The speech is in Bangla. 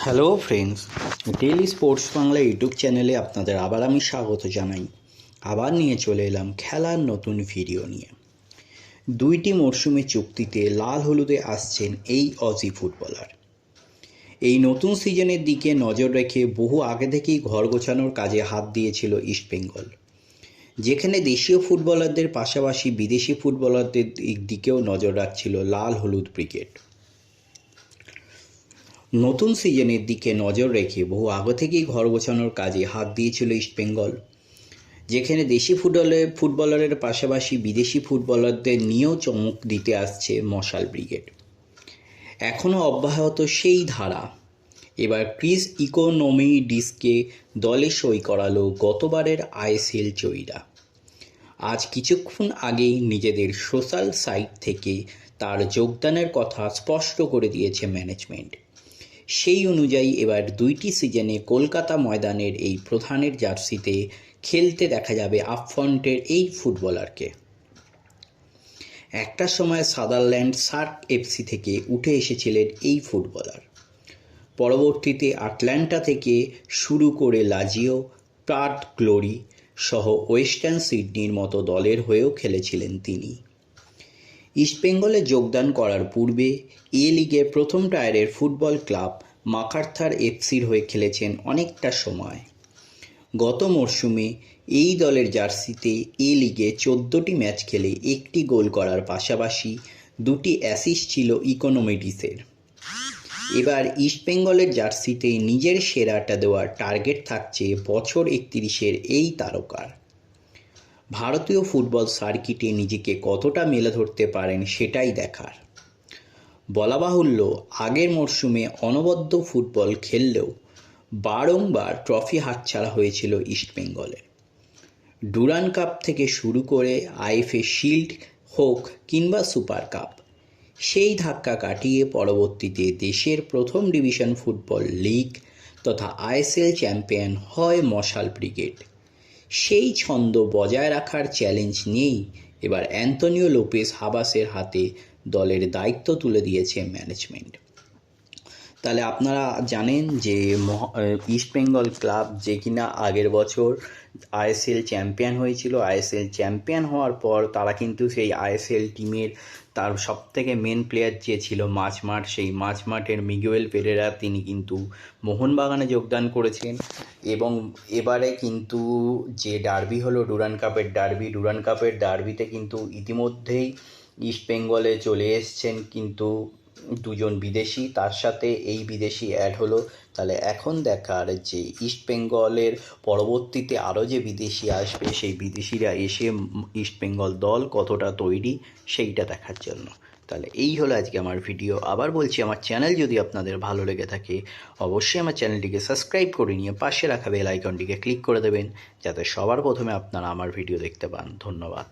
Hello friends, daily sports Bangla YouTube চ্যানেলে আপনাদের আবার আমি স্বাগত জানাই। আবার নিয়ে চলে এলাম খেলার নতুন ভিডিও নিয়ে। দুইটি মরশুমে চুক্তিতে লাল হলুদে আসছেন এই অজি ফুটবলার। এই নতুন সিজনের দিকে নজর রেখে বহু আগে থেকেই ঘর গোছানোর কাজে হাত দিয়েছিল ইস্টবেঙ্গল, যেখানে দেশীয় ফুটবলারদের পাশাপাশি বিদেশি ফুটবলারদের দিকেও নজর রাখছিল লাল হলুদ ব্রিগেড। নতুন সিজনের দিকে নজর রেখে বহু আগে থেকেই ঘর গোছানোর কাজে হাত দিয়েছিল ইস্টবেঙ্গল, যেখানে দেশি ফুটবলারের পাশাপাশি বিদেশি ফুটবলারদের নিয়েও চমক দিতে আসছে মশাল ব্রিগেড। এখনও অব্যাহত সেই ধারা। এবার ক্রিস ইকোনমিডিসকে দলে সই করালো গতবারের আইএসএল জয়ীরা। আজ কিছুক্ষণ আগেই নিজেদের সোশ্যাল সাইট থেকে তার যোগদানের কথা স্পষ্ট করে দিয়েছে ম্যানেজমেন্ট। সেই অনুযায়ী এবার দুইটি সিজনে কলকাতা ময়দানের এই প্রধানের জার্সিতে খেলতে দেখা যাবে আপফ্রন্টের এই ফুটবলারকে। একটা সময় সাদারল্যান্ড সার্ক এফসি থেকে উঠে এসেছিলেন এই ফুটবলার। পরবর্তীতে আটলান্টা থেকে শুরু করে লাজিও, প্রাট গ্লোরি সহ ওয়েস্টার্ন সিডনির মতো দলের হয়েও খেলেছিলেন তিনি। ইস্টবেঙ্গলে যোগদান করার পূর্বে এ লিগের প্রথম টায়ারের ফুটবল ক্লাব মাকার্থার এফসির হয়ে খেলেছেন অনেকটা সময়। গত মরশুমে এই দলের জার্সিতে এ লিগে 14টি ম্যাচ খেলে একটি গোল করার পাশাপাশি 2টি অ্যাসিস্ট ছিল ইকোনমিডিসের। এবার ইস্টবেঙ্গলের জার্সিতে নিজের সেরাটা দেওয়ার টার্গেট থাকছে বছর 31-এর এই তারকার। ভারতীয় ফুটবল সার্কিটে নিজেকে কতটা মেলে ধরতে পারেন সেটাই দেখার। বলা বাহুল্য, আগের মরশুমে অনবদ্য ফুটবল খেললেও বারংবার ট্রফি হাতছাড়া হয়েছিল ইস্টবেঙ্গলের। ডুরান্ড কাপ থেকে শুরু করে আইএফএ শিল্ড হোক কিংবা সুপার কাপ, সেই ধাক্কা কাটিয়ে পরবর্তীতে দেশের প্রথম ডিভিশন ফুটবল লিগ তথা আইএসএল চ্যাম্পিয়ন হয় মশাল ব্রিগেড। সেই ছন্দ বজায় রাখার চ্যালেঞ্জ নিয়েই এবার অ্যান্তোনিও লোপেস হাবাসের হাতে দলের দায়িত্ব তুলে দিয়েছে ম্যানেজমেন্ট। তাহলে আপনারা জানেন যে ইস্টবেঙ্গল ক্লাব যে কিনা আগের বছর আইএসএল চ্যাম্পিয়ন হয়েছিল, আইএসএল চ্যাম্পিয়ন হওয়ার পর তারা কিন্তু সেই আইএসএল টিমের তার সবথেকে মেন প্লেয়ার যে ছিল মাঝমাঠ, সেই মাঝমাঠের মিগুয়েল পেরেরা তিনি কিন্তু মোহনবাগানে যোগদান করেছেন। এবং এবারে কিন্তু যে ডার্বি হলো ডুরান্ড কাপের ডার্বিতে কিন্তু ইতিমধ্যেই ইস্টবেঙ্গলে চলে এসছেন কিন্তু দুজন বিদেশি, তার সাথে এই বিদেশি অ্যাড হলো। তাহলে এখন দেখার যে ইস্টবেঙ্গলের পরবর্তীতে আরও যে বিদেশি আসবে, সেই বিদেশিরা এসে ইস্টবেঙ্গল দল কতটা তৈরি সেইটা দেখার জন্য। তাহলে এই হলো আজকে আমার ভিডিও। আবার বলছি, আমার চ্যানেল যদি আপনাদের ভালো লেগে থাকে অবশ্যই আমার চ্যানেলটিকে সাবস্ক্রাইব করে নিয়ে পাশে রাখা বেল আইকনটিকে ক্লিক করে দেবেন, যাতে সবার প্রথমে আপনারা আমার ভিডিও দেখতে পান। ধন্যবাদ।